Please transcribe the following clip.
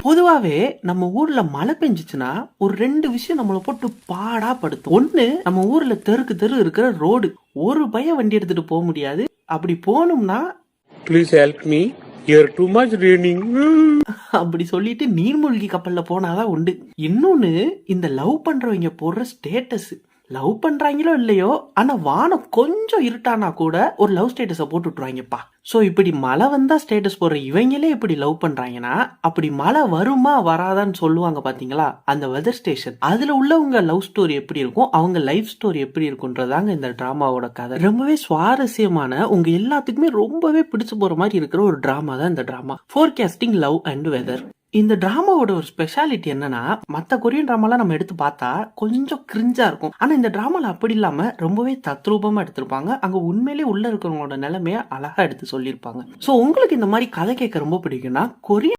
பொதுவாவே நம்ம ஊர்ல மழை பெஞ்சுச்சுன்னா ஒரு ரெண்டு விஷயம் நம்மள போட்டு பாடா படுத்தும். ஒண்ணு, நம்ம ஊர்ல தெருக்கு தெரு இருக்கிற ரோடு. ஒரு பய வண்டி எடுத்துட்டு போக முடியாது. அப்படி போகணும்னா please help me, here too much raining அப்படி சொல்லிட்டு நீர்மூழ்கி கப்பல்ல போனாதான் உண்டு. இன்னொன்னு, இந்த லவ் பண்றவங்க போடுற ஸ்டேட்டஸ். லவ் பண்றாங்களோ இல்லையோ, ஆனா வானம் கொஞ்சம் இருட்டானா கூட ஒரு லவ் ஸ்டேட்டஸ போட்டு விட்டுருவாங்கப்பா. சோ இப்படி மழை வந்தா ஸ்டேட்டஸ் போடுற இவங்களே இப்படி லவ் பண்றாங்கன்னா, அப்படி மழை வருமா வராதான்னு சொல்லுவாங்க பாத்தீங்களா, அந்த வெதர் ஸ்டேஷன். அதுல உள்ளவங்க லவ் ஸ்டோரி எப்படி இருக்கும், அவங்க லைஃப் ஸ்டோரி எப்படி இருக்கும்ன்றதாங்க இந்த டிராமாவோட கதை. ரொம்பவே சுவாரஸ்யமான, உங்க எல்லாத்துக்குமே ரொம்பவே பிடிச்சு போற மாதிரி இருக்கிற ஒரு டிராமா தான் இந்த drama forecasting love and weather. இந்த டிராமாவோட ஒரு ஸ்பெஷாலிட்டி என்னன்னா, மத்த கொரியன் டிராமாலாம் நம்ம எடுத்து பார்த்தா கொஞ்சம் கிரிஞ்சா இருக்கும். ஆனா இந்த டிராமால அப்படி இல்லாம ரொம்பவே தத்ரூபமா எடுத்திருப்பாங்க. அங்க உண்மையிலேயே உள்ள இருக்கிறவங்களோட நிலைமைய அழகா எடுத்து சொல்லியிருப்பாங்க. சோ உங்களுக்கு இந்த மாதிரி கதை கேட்க ரொம்ப பிடிக்கும்னா, கொரியன்